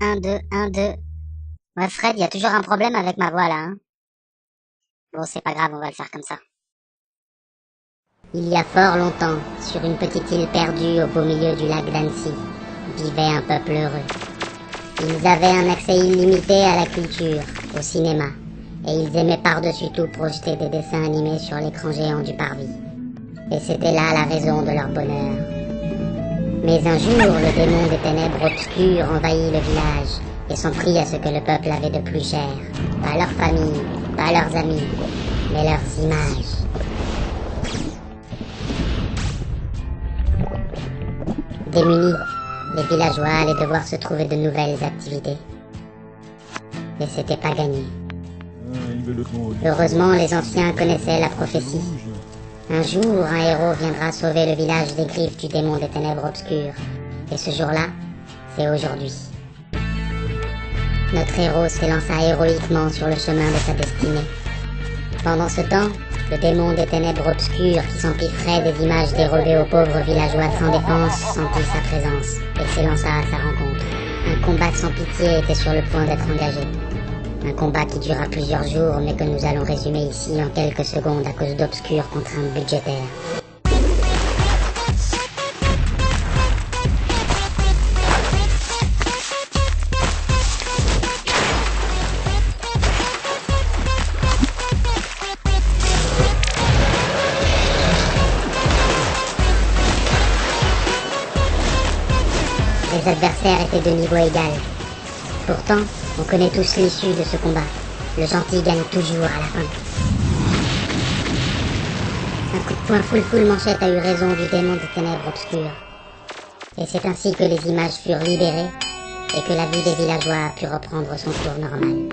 Un, deux, un, deux. Ouais, Fred, il y a toujours un problème avec ma voix là, hein. Bon, c'est pas grave, on va le faire comme ça. Il y a fort longtemps, sur une petite île perdue au beau milieu du lac d'Annecy, vivait un peuple heureux. Ils avaient un accès illimité à la culture, au cinéma, et ils aimaient par-dessus tout projeter des dessins animés sur l'écran géant du parvis. Et c'était là la raison de leur bonheur. Mais un jour, le démon des ténèbres obscures envahit le village et s'en prit à ce que le peuple avait de plus cher. Pas leur famille, pas leurs amis, mais leurs images. Démunis, les villageois allaient devoir se trouver de nouvelles activités. Et c'était pas gagné. Heureusement, les anciens connaissaient la prophétie. Un jour, un héros viendra sauver le village des griffes du démon des ténèbres obscures. Et ce jour-là, c'est aujourd'hui. Notre héros s'élança héroïquement sur le chemin de sa destinée. Pendant ce temps, le démon des ténèbres obscures qui s'empiffrait des images dérobées aux pauvres villageois sans défense sentit sa présence et s'élança à sa rencontre. Un combat sans pitié était sur le point d'être engagé. Un combat qui dura plusieurs jours, mais que nous allons résumer ici en quelques secondes à cause d'obscures contraintes budgétaires. Les adversaires étaient de niveau égal. Pourtant, on connaît tous l'issue de ce combat. Le gentil gagne toujours à la fin. Un coup de poing full manchette a eu raison du démon des ténèbres obscures. Et c'est ainsi que les images furent libérées et que la vie des villageois a pu reprendre son cours normal.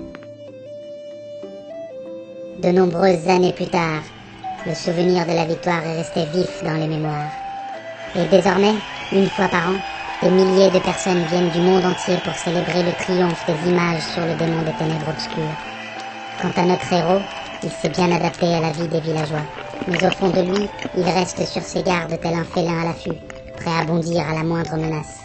De nombreuses années plus tard, le souvenir de la victoire est resté vif dans les mémoires. Et désormais, une fois par an, des milliers de personnes viennent du monde entier pour célébrer le triomphe des images sur le démon des ténèbres obscures. Quant à notre héros, il s'est bien adapté à la vie des villageois. Mais au fond de lui, il reste sur ses gardes tel un félin à l'affût, prêt à bondir à la moindre menace.